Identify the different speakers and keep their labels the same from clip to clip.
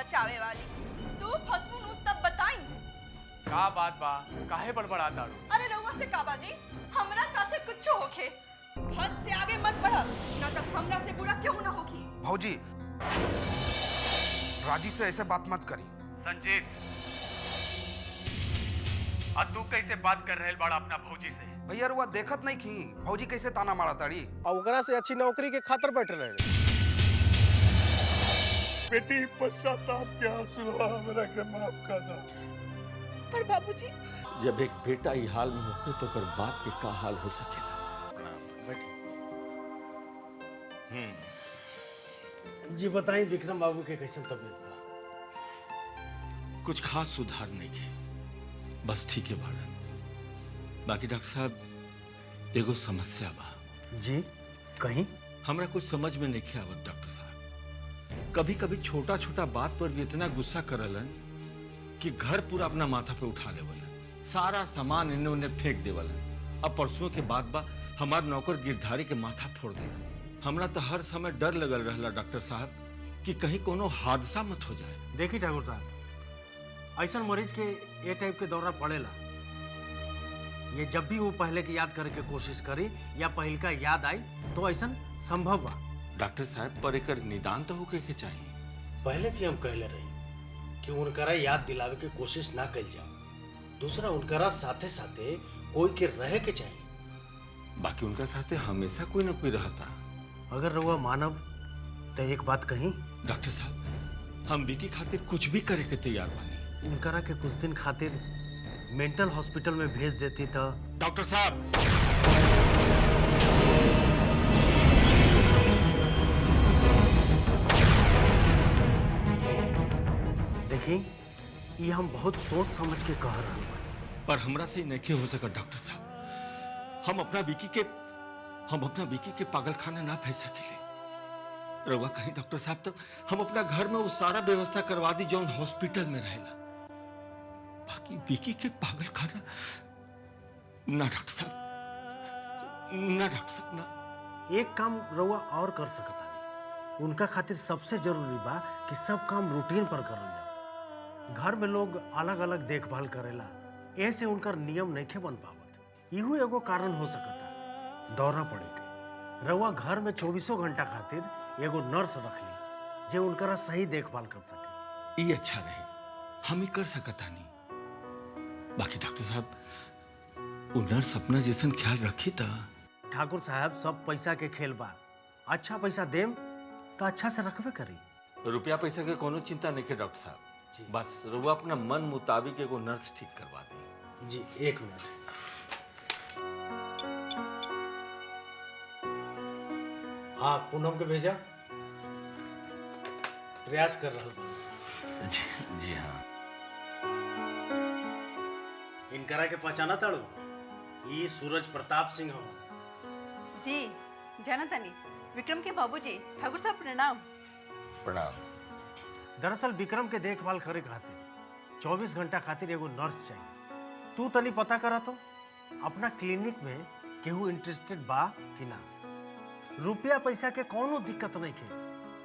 Speaker 1: बचावे वाली। तू फसमुन तब बताई
Speaker 2: का बात बा, काहे बड़बड़ा दारू?
Speaker 1: अरे रउआ से का बाजी, हमरा साथे कुछ होखे। हद से आगे मत बढ़, ना तो हमरा से बुरा क्यों ना होगी।
Speaker 3: भौजी, राजी से ऐसे बात मत करी।
Speaker 2: संजीत, अब तू कैसे बात कर रहे बाड़ा अपना भौजी से?
Speaker 3: भैया रुआ देखत नहीं की भौजी कैसे ताना मारा ताड़ी।
Speaker 4: और ओकरा से अच्छी नौकरी के खातिर बैठे रहे।
Speaker 5: बेटी पश्चाताप के आंसू हमरा के माफ कर दो।
Speaker 1: पर बाबूजी,
Speaker 6: जब एक बेटा ही हाल में होके तो कर बाप के का हाल हो सकेला।
Speaker 4: जी बताई विक्रम बाबू के कैसन तबीयत बा?
Speaker 6: कुछ खास सुधार नहीं के, बस ठीक है बाड़न। बाकी डॉक्टर साहब एगो समस्या बा।
Speaker 4: जी कहीं?
Speaker 6: हमरा कुछ समझ में नहीं आवत डॉक्टर साहब। कभी कभी छोटा छोटा बात पर भी इतना गुस्सा करलन कि घर पूरा अपना माथा पे उठा लेवलन, सारा सामान इन्हें उन्हें फेंक देवलन। अब परसों के बाद बा हमार नौकर गिरधारी के माथा फोड़ देला। हमरा तो हर समय डर लगल रहला डॉक्टर साहब कि कहीं कोनो हादसा मत हो जाए।
Speaker 4: देखी ठाकुर साहब, ऐसा मरीज के ये टाइप के दौरा पड़ेला। ये जब भी वो पहले की याद करे के कोशिश करी या पहल का याद आई तो ऐसा संभव बा।
Speaker 6: डॉक्टर साहब पर एकर निदान तो होके के चाहिए।
Speaker 7: पहले भी हम कहले रही कि उनकरा याद दिलावे के कोशिश ना कल जाओ। दूसरा उनकरा साथे साथे कोई के रहे के चाहिए।
Speaker 6: बाकी उनका साथे हमेशा कोई ना कोई रहता।
Speaker 7: अगर रहुआ मानव तो एक बात कही
Speaker 6: डॉक्टर साहब, हम विकी खातिर कुछ भी करे के तैयार बानी।
Speaker 7: उनकरा के कुछ दिन खातिर मेंटल हॉस्पिटल में भेज देती तो।
Speaker 6: डॉक्टर साहब,
Speaker 7: देखी, ये हम बहुत सोच समझ के कह रहे हैं,
Speaker 6: पर हमरा से नहीं हो सका डॉक्टर साहब। हम अपना विकी के पागल खाना ना भेज सकेले। रउआ कहीं डॉक्टर साहब, तो हम अपना घर में वो सारा व्यवस्था करवा दी जो हॉस्पिटल में रहेला। बाकी विकी के पागल खाना ना डॉक्टर साहब, ना डॉक्टर साहब ना।
Speaker 7: एक काम रउआ और कर सकता है। उनका खातिर सबसे जरूरी बा कि सब काम रूटीन पर करल जाओ। घर में लोग अलग अलग देखभाल करेला, ऐसे उनका नियम नहीं के बन पावत। इहू एगो कारण हो सकता दौरा पड़े के। रउआ घर में 24 घंटा खातिर एगो नर्स रख ली जे उनकरा सही देखभाल कर सके।
Speaker 6: ये अच्छा रहे, हम ही कर सकता नहीं। बाकी डॉक्टर साहब, वो नर्स अपना जैसन ख्याल रखी था।
Speaker 7: ठाकुर साहब, सब पैसा के खेल बा। अच्छा पैसा देम तो अच्छा से रखबे करी।
Speaker 6: रुपया पैसा के कोनो चिंता नहीं है डॉक्टर साहब। बस रुआ अपना मन मुताबिक एगो नर्स ठीक करवा दी।
Speaker 7: जी एक मिनट। हाँ, पूनम के भेजा, प्रयास कर रहा हूँ।
Speaker 6: जी हाँ।
Speaker 7: इनकरा के पहचाना ताड़ू, ये सूरज प्रताप सिंह हो।
Speaker 1: जी जाना तनी, विक्रम के बाबूजी। ठाकुर साहब प्रणाम।
Speaker 6: प्रणाम।
Speaker 7: दरअसल विक्रम के देखभाल करे खातिर 24 घंटा खातिर एगो नर्स चाहिए। तू तनी पता करा तो अपना क्लिनिक में केहू इंटरेस्टेड बा कि ना। रुपया पैसा के कोनो दिक्कत नहीं है,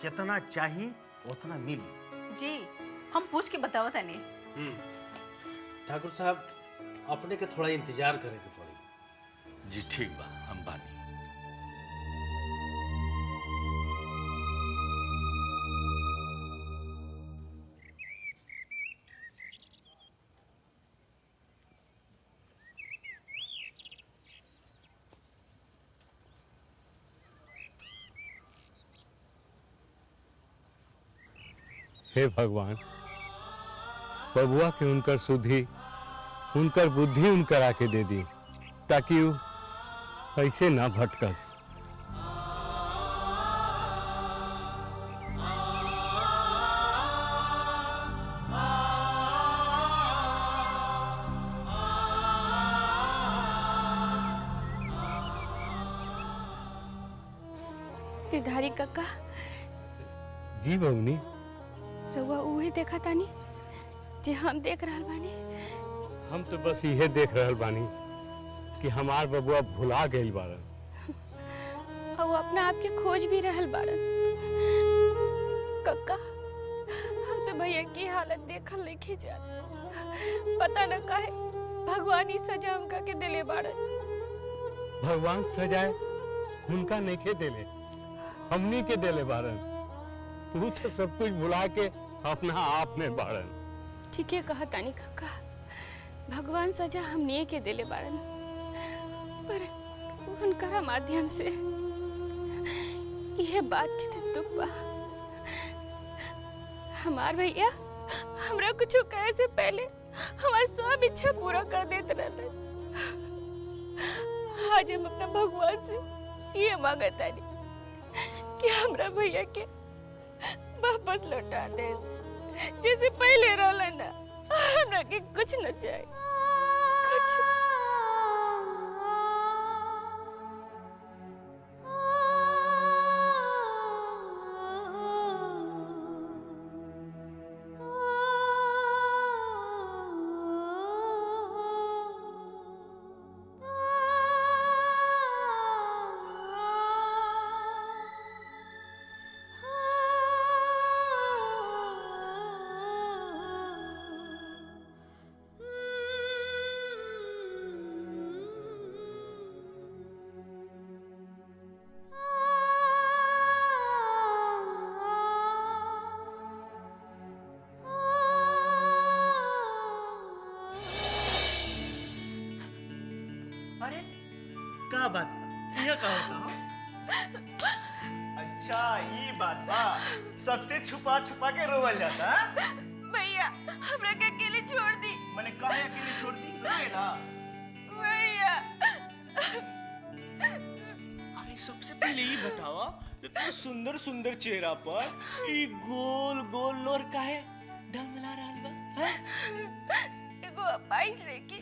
Speaker 7: जितना चाहिए उतना मिली।
Speaker 1: जी हम पूछ के बताओ तनी।
Speaker 7: ठाकुर साहब, अपने के थोड़ा इंतजार करे के पड़ी।
Speaker 6: जी ठीक बा, हम बानी।
Speaker 5: हे भगवान, बबुआ के उनकर सुधी, उनकर बुद्धि उनकर आके दे दी ताकि वो ऐसे ना भटकस।
Speaker 8: गिरधारी काका,
Speaker 5: जी बबनी,
Speaker 8: रउआ उहे देखा तानी जे हम देख रहल बानी।
Speaker 5: हम तो बस यह देख रहल बानी कि हमार बबुआ भुला गइल बाड़न
Speaker 8: और वो अपना आप के खोज भी रहल बाड़न। काका, हमसे भैया की हालत देखल लेके जा, पता न काहे भगवान ही सजा हमका के दिले बाड़न।
Speaker 5: भगवान सजाए उनका नहीं के देले, हमनी के देले बारन। तू तो सब कुछ भुला के अपना आप में बारन।
Speaker 8: ठीक है कहा तानी काका, भगवान सजा हमने के दिले बाड़न, पर उनका माध्यम से यह बात के तो दुख बा। हमार भैया हमरा कुछ कहे से पहले हमार सब इच्छा पूरा कर देते रहलन। आज हम अपना भगवान से ये मांगता नहीं कि हमरा भैया के वापस लौटा दे, जैसे पहले रहलन ना। हमरा के कुछ न चाहिए, कुछ।
Speaker 9: अरे
Speaker 7: का बात बा? इहाँ का होता?
Speaker 9: अच्छा ये बात बा, सबसे छुपा छुपा के रोवल जाता।
Speaker 1: भैया हमरा के अकेले छोड़ दी।
Speaker 9: मैंने काहे अकेले छोड़ दी? रोएला।
Speaker 1: भैया
Speaker 9: अरे सबसे पहले ये बतावा, इतना सुंदर सुंदर चेहरा पर ये गोल गोल लोर काहे डलमला रहल बा? हैं?
Speaker 1: एगो अपाइस लेके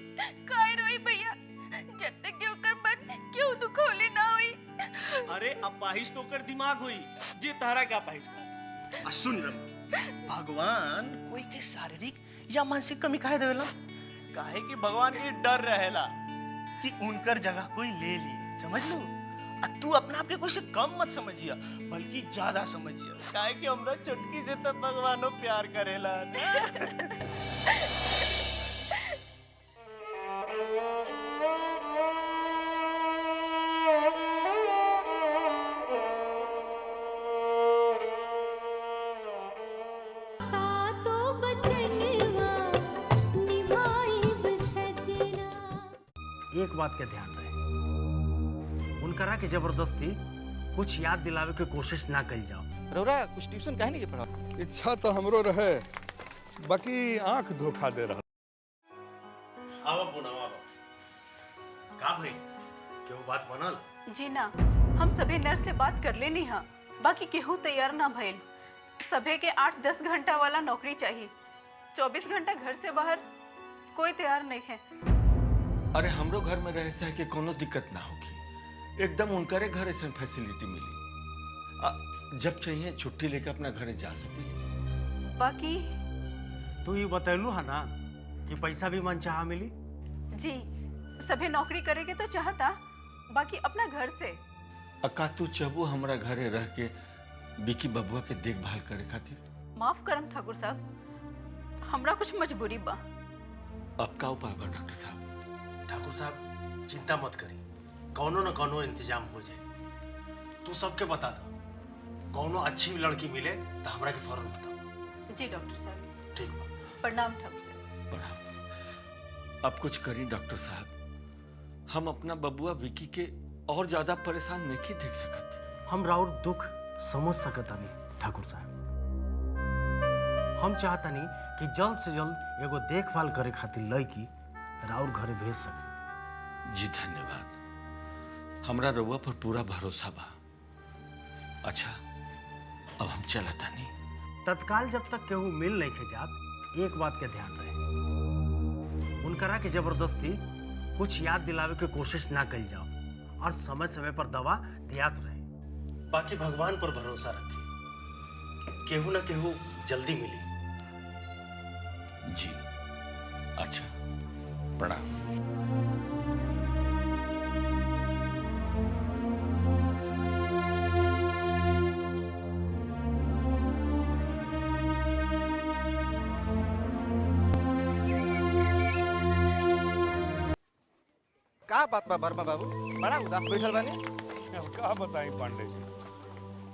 Speaker 1: काय रोई भैया, जब तक के ओकर मन क्यों दुखोले ना होई।
Speaker 9: अरे अपाहिज तो कर दिमाग हुई, जे तारा का अपाहिज का। सुन रमा, भगवान कोई के शारीरिक या मानसिक कमी काहे देवेला? काहे कि भगवान के डर रहेला कि उनकर जगह कोई ले ली, समझ लो। तू अपने आप के कोई से कम मत समझिया, बल्कि ज्यादा समझिया, काहे कि हमरा चुटकी से तब भगवानो प्यार करेला ना।
Speaker 7: एक बात के ध्यान रहे, उनकरा के जबरदस्ती कुछ याद दिलावे के कोशिश ना कल जाओ।
Speaker 9: रौरा कुछ ट्यूशन काहे नहीं के पढ़ा?
Speaker 10: इच्छा तो हमरो रहे, बाकी आंख धोखा दे रहा।
Speaker 7: आवा पुनः आवा। का भाई, क्यों बात बनल?
Speaker 11: जी ना, हम सभी नर्स से बात कर लेनी हा, बाकी केहू तैयार ना भइल। सभे के 8-10 घंटा वाला नौकरी चाहिए, 24 घंटा घर से बाहर कोई तैयार नहीं है।
Speaker 6: अरे हमरो घर में रहे से के कोनो दिक्कत ना होगी, एकदम उनकरे घर ऐसा फैसिलिटी मिली। जब चाहिए छुट्टी लेकर अपना घर जा सके।
Speaker 11: बाकी
Speaker 7: तू ये बतैलू है ना कि पैसा भी मन चाह मिली?
Speaker 11: जी, सभी नौकरी करेगे तो चाहता, बाकी अपना घर से।
Speaker 6: अका तू चबू हमरा घरे रह के बिकी बबुआ के देखभाल करे खातिर?
Speaker 11: माफ करम ठाकुर साहब, हमरा कुछ मजबूरी बा।
Speaker 6: अब का उपाय बा डॉक्टर साहब?
Speaker 7: ठाकुर साहब चिंता मत करी, कौनो न कौनो इंतजाम हो जाए। तू सबके बता दो, कौनो अच्छी लड़की मिले तो हमरा के फौरन बताओ।
Speaker 11: जी डॉक्टर साहब।
Speaker 7: ठीक बा।
Speaker 11: प्रणाम ठाकुर साहब।
Speaker 6: प्रणाम। अब कुछ करी डॉक्टर साहब, हम अपना बबुआ विकी के और ज्यादा परेशान नहीं देख सकत।
Speaker 7: हम राउर दुख समझ सकता नहीं ठाकुर साहब। हम चाहता नहीं कि जल्द से जल्द एगो देखभाल करे खातिर लड़की राउर घरे भेज सके।
Speaker 6: जी धन्यवाद, हमरा रउआ पर पूरा भरोसा बा। अच्छा अब हम चलता नहीं।
Speaker 7: तत्काल जब तक केहू मिल नहीं के जात, एक बात के ध्यान रहे, उनकरा के जबरदस्ती कुछ याद दिलावे के कोशिश ना कल जाओ, और समय समय पर दवा दियात रहे। बाकी भगवान पर भरोसा रखिए, केहू ना केहू जल्दी मिली।
Speaker 6: जी अच्छा, प्रणाम।
Speaker 12: का बात बा वर्मा बाबू, बड़ा उदास बैठल बानी।
Speaker 10: अब का बताई पांडे जी,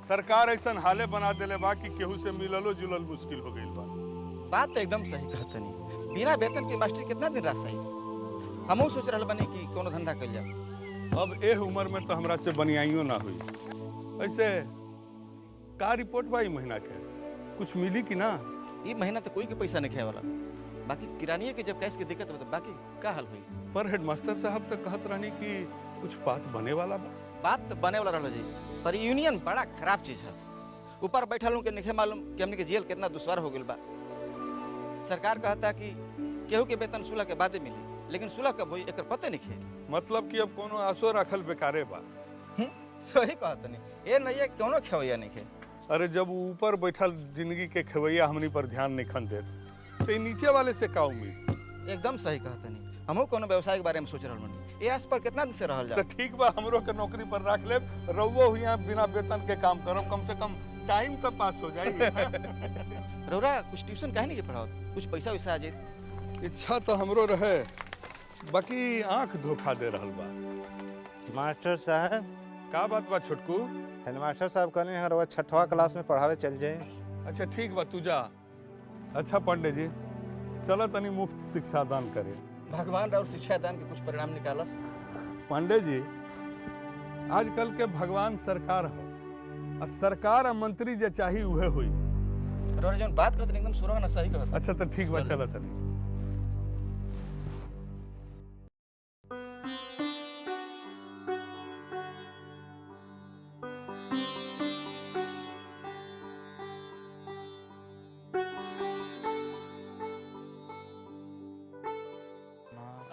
Speaker 10: सरकार ऐसा हाले बना देले बा कि केहू से मिललो जुलल मुश्किल हो गई बा।
Speaker 12: बात तो एकदम सही कहतनी, बिना वेतन के मास्टर कितना दिन रह सही। हमहू सोच रहल बानी कि कोनो धंधा कर जाओ।
Speaker 10: अब एह उम्र में तो हमरा से बनियाइयो ना हुई। ऐसे का रिपोर्ट बा ई महीना के, कुछ मिली कि ना?
Speaker 12: ई महीना तो कोई के पैसा नहीं खाए वाला, बाकी किरानिए के जब कैश के दिक्कत हो तो बाकी का हाल हुई।
Speaker 10: पर हेडमास्टर साहब तो कहत रहनी कि कुछ बात बने वाला बा।
Speaker 12: बात तो बने वाला रहल जी, पर यूनियन बड़ा खराब चीज है। ऊपर बैठल लोग के नहीं मालूम कि हमने के जेल कितना दुश्वार हो गई बा। सरकार कहता कि केहू के वेतन 16 के बाद मिली, लेकिन 16 कब हुई एक पते नहीं खे।
Speaker 10: मतलब कि अब कोनो आसो रखल बेकारे बा।
Speaker 12: सही कहत नहीं, ये नहीं है कोनो खेवैया नहीं खे।
Speaker 10: अरे जब ऊपर बैठल जिंदगी के खेवैया हमनी पर ध्यान नहीं खन देत तो नीचे वाले से का उम्मीद।
Speaker 12: एकदम सही कहत नहीं, हमहू कोनो व्यवसाय के बारे में सोच रहल बानी। ये आस पर कितना दिन से रहल जा।
Speaker 10: तो ठीक बा, हमरो के नौकरी पर रख ले, रउओ हुआ बिना वेतन के काम करब, कम से कम टाइम तो पास हो जाएगी।
Speaker 12: रउरा कुछ ट्यूशन काहे नहीं के पढ़ाओ, कुछ पैसा वैसा आ जाए।
Speaker 10: इच्छा तो हमरो रहे, बाकी आंख धोखा दे रहल बा।
Speaker 13: मास्टर साहब
Speaker 10: का बात बा छोटकू?
Speaker 13: हेडमास्टर साहब कहने हर रोज 6ठवां क्लास में पढ़ावे चल जाए।
Speaker 10: अच्छा ठीक बा, तू जा। अच्छा पांडे जी, चलो तनी मुफ्त शिक्षा दान करे।
Speaker 12: भगवान और शिक्षा दान के कुछ परिणाम निकालस।
Speaker 10: पांडे जी, आजकल के भगवान सरकार हो, और सरकार और मंत्री जे चाही उहे हुई।
Speaker 12: और जौन बात कहत एकदम सुरवा ना सही कहत।
Speaker 10: अच्छा तो ठीक बा, चलो तनी।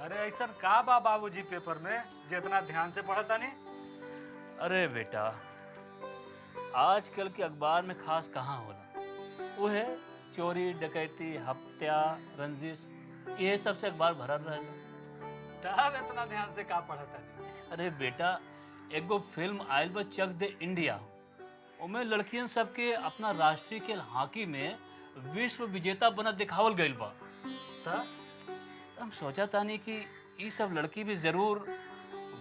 Speaker 4: अरे ऐसा का बा बाबूजी पेपर में जितना ध्यान से पढ़ता नहीं?
Speaker 14: अरे बेटा, आजकल के अखबार में खास कहाँ होला, वो है चोरी डकैती हत्या रंजिश, ये सबसे अखबार भरल रहेला।
Speaker 4: तब इतना ध्यान से का पढ़ता नहीं?
Speaker 14: अरे बेटा, एगो फिल्म आयल बा चक दे इंडिया, उमें लड़कियन सबके अपना राष्ट्रीय खेल हॉकी में विश्व विजेता बनत दिखावल गइल बा। हम सोचा तानी कि ये सब लड़की भी जरूर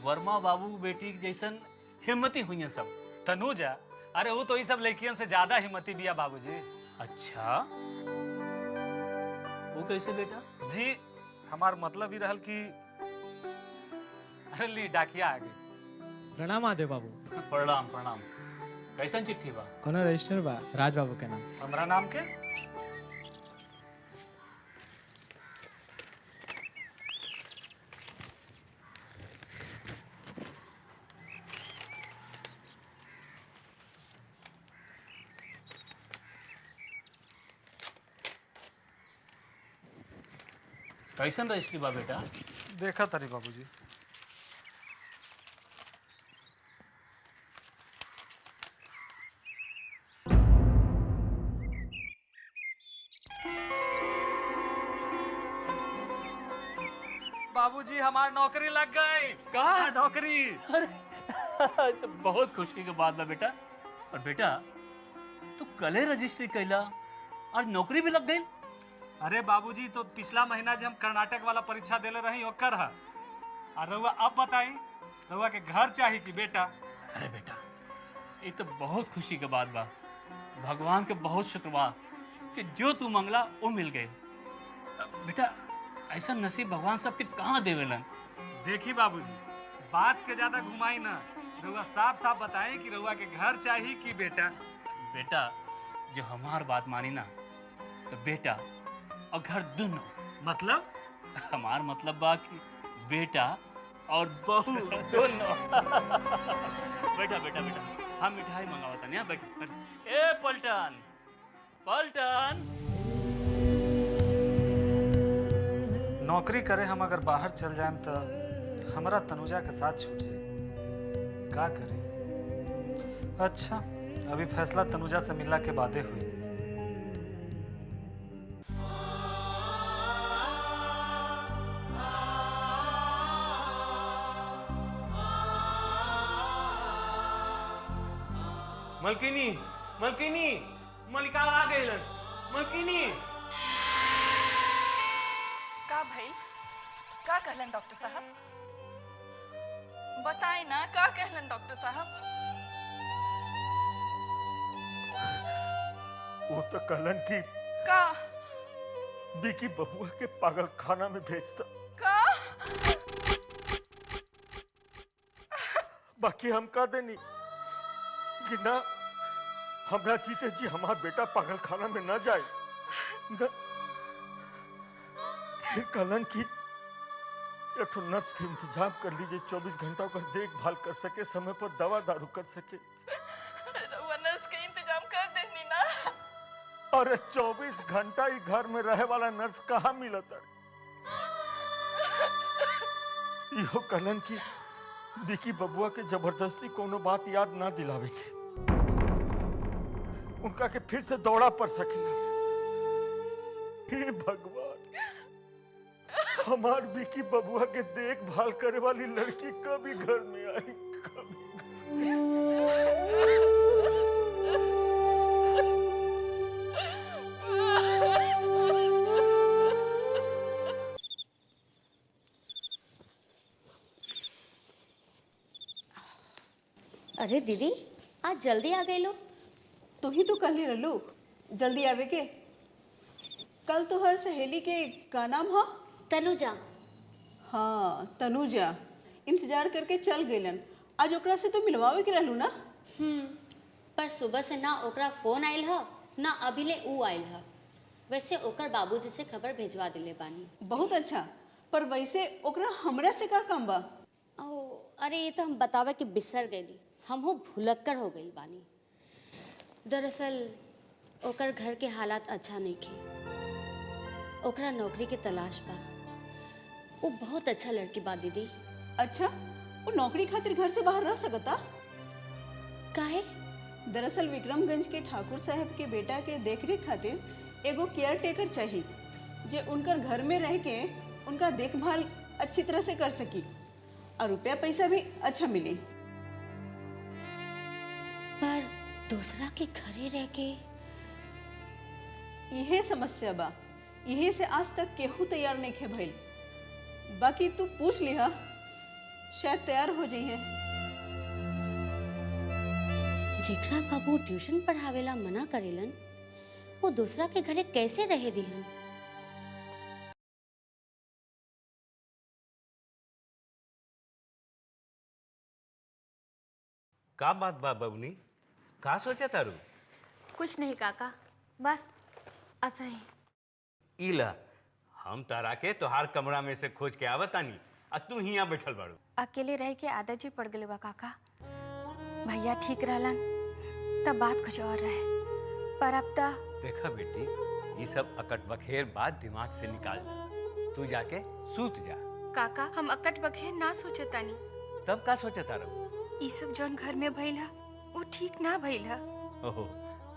Speaker 14: वर्मा बाबू बेटी जैसन हिम्मती हुई हैं सब।
Speaker 4: तनुजा, अरे वो तो ये सब लड़कियन से ज्यादा हिम्मती बिया बाबूजी।
Speaker 14: अच्छा, वो कैसे बेटा?
Speaker 4: जी हमार मतलब ही रहल कि अरे ली डाकिया आ गई।
Speaker 15: प्रणाम आदे बाबू।
Speaker 14: प्रणाम प्रणाम। कैसन चिट्ठी बा?
Speaker 15: कोनो रजिस्टर बा राज बाबू के नाम।
Speaker 4: हमरा नाम के?
Speaker 14: कैसन रजिस्ट्री बा बेटा?
Speaker 4: देखा तारी बाबूजी। बाबूजी हमार नौकरी लग गई।
Speaker 14: कहा
Speaker 4: नौकरी?
Speaker 14: अरे तो बहुत खुशी की बात बा बेटा। और बेटा तू कले रजिस्ट्री कैला और नौकरी भी लग गई?
Speaker 4: अरे बाबूजी, तो पिछला महीना जो हम कर्नाटक वाला परीक्षा देले रही ओकर है। और रउआ अब बताई, रउआ के घर चाहिए कि बेटा?
Speaker 14: अरे बेटा, ये तो बहुत खुशी की बात बा। भगवान के बहुत शुक्रवार कि जो तू मंगला वो मिल गई। बेटा ऐसा नसीब भगवान सबके कहाँ देवेलन।
Speaker 4: देखी बाबूजी, बात के ज्यादा घुमाई ना, रउआ साफ साफ बताएं कि रउआ के घर चाहिए कि बेटा?
Speaker 14: बेटा जो हमार बात मानी ना, तो बेटा और घर दोनों।
Speaker 4: मतलब?
Speaker 14: हमार मतलब बा कि बेटा और बहू दोनों। बेटा बेटा बेटा, हम मिठाई मंगावता नहीं। बैठ। ए पलटन पलटन,
Speaker 4: नौकरी करे हम अगर बाहर चल जाएं तो हमारा तनुजा के साथ छूट जाए, का करें? अच्छा, अभी फैसला तनुजा से मिलने के बादे हुई।
Speaker 9: मलकिनी मलकिनी, मलिका आ गई। मलकिनी
Speaker 1: का भइल? का कहलन डॉक्टर साहब? बताए ना का कहलन डॉक्टर साहब?
Speaker 6: वो तो कहलन की
Speaker 1: का
Speaker 6: बिकी बबुआ के पागल खाना में भेजता।
Speaker 1: का
Speaker 6: बाकी हम का देनी कि ना हमरा जीते जी हमार बेटा पागल खाना में ना जाए न। फिर कहलन की एक ठो नर्स के इंतजाम कर लीजिए, 24 घंटा का देखभाल कर सके, समय पर दवा दारू कर सके।
Speaker 1: रउआ नर्स के इंतजाम कर देनी ना।
Speaker 6: अरे 24 घंटा ही घर में रहे वाला नर्स कहाँ मिलता? यो कहलन की बिकी बबुआ के जबरदस्ती कोनो बात याद ना दिलावे के, उनका के फिर से दौड़ा पड़ सकेला। हे भगवान, हमार बिकी बबुआ के देखभाल करे वाली लड़की कभी घर में आई, कभी
Speaker 16: अरे दीदी, आज जल्दी आ गए लो।
Speaker 11: तू ही तो कल ही रहलू जल्दी आवे के। कल तो हर सहेली के का नाम हा?
Speaker 16: तनुजा।
Speaker 11: हाँ तनुजा इंतजार करके चल गईलन। आज ओकरा से तो मिलवावे के रहलू ना?
Speaker 16: पर सुबह से ना ओकरा फोन आयल ह ना अभी ऊ आयल ह। वैसे ओकर बाबूजी से खबर भेजवा दिले बानी।
Speaker 11: बहुत अच्छा, पर वैसे ओकरा हमरा से का काम बा?
Speaker 16: ओ अरे ये तो हम बतावे कि बिसर गईली, हम हो भुलक्कर हो गई बानी। दरअसल ओकर घर के हालात अच्छा नहीं थे, ओकरा नौकरी के तलाश बा। वो बहुत अच्छा लड़की बा दीदी।
Speaker 11: अच्छा, वो नौकरी खातिर घर से बाहर रह सकता?
Speaker 16: काहे?
Speaker 11: दरअसल विक्रमगंज के ठाकुर साहब के बेटा के देखरेख खातिर एगो केयर टेकर चाहिए, जे उनकर घर में रह के उनका देखभाल अच्छी तरह से कर सकी और रुपया पैसा भी अच्छा मिले।
Speaker 16: पर दूसरा के घरे रह के
Speaker 11: यही समस्या बा, यही से आज तक केहू तैयार नहीं खे भइल। बाकी तू पूछ लिहा, शायद तैयार हो जाइए।
Speaker 16: जेकरा बाबू ट्यूशन पढ़ावेला मना करेलन, वो दूसरा के घरे कैसे रहे दिहन?
Speaker 5: का बात बा बबनी, का सोचा तारू?
Speaker 8: कुछ नहीं काका, बस ऐसा ही।
Speaker 5: इला हम तारा के तोहार कमरा में से खोज के आवतानी, आ तू हिया बैठल बाड़ू।
Speaker 8: अकेले रह के आदत जी पड़ गए बा काका। भैया ठीक रहलन तब बात कुछ और रहे, पर अब तक
Speaker 5: देखा बेटी, ये सब अकट बखेर बात दिमाग से निकाल जा, तू जाके सूत जा।
Speaker 8: काका हम अकट बखेर ना सोचे तानी।
Speaker 5: तब का सोचा तारू?
Speaker 8: ई सब जौन घर में भइल हा वो ठीक ना भइल हा।
Speaker 5: ओहो,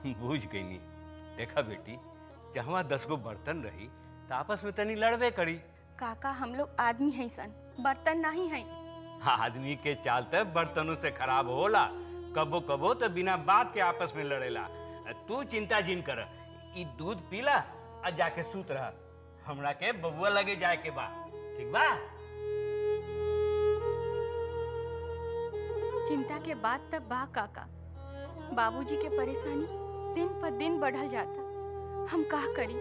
Speaker 5: बूझ गई। देखा बेटी, जहाँ 10 गो बर्तन रही तो आपस में तनी लड़बे करी।
Speaker 8: काका हम लोग आदमी हैं सन, बर्तन नहीं हैं।
Speaker 5: आदमी के चाल तक बर्तनों से खराब होला, कबो कबो तो बिना बात के आपस में लड़ेला। तू चिंता जिन कर, ई दूध पीला और जाके सूत रहा। हमरा के बबुआ लगे जाए के बा, ठीक बा?
Speaker 8: चिंता के बाद तब बा काका, बाबूजी के परेशानी दिन पर दिन बढ़ल जाता। हम का करी?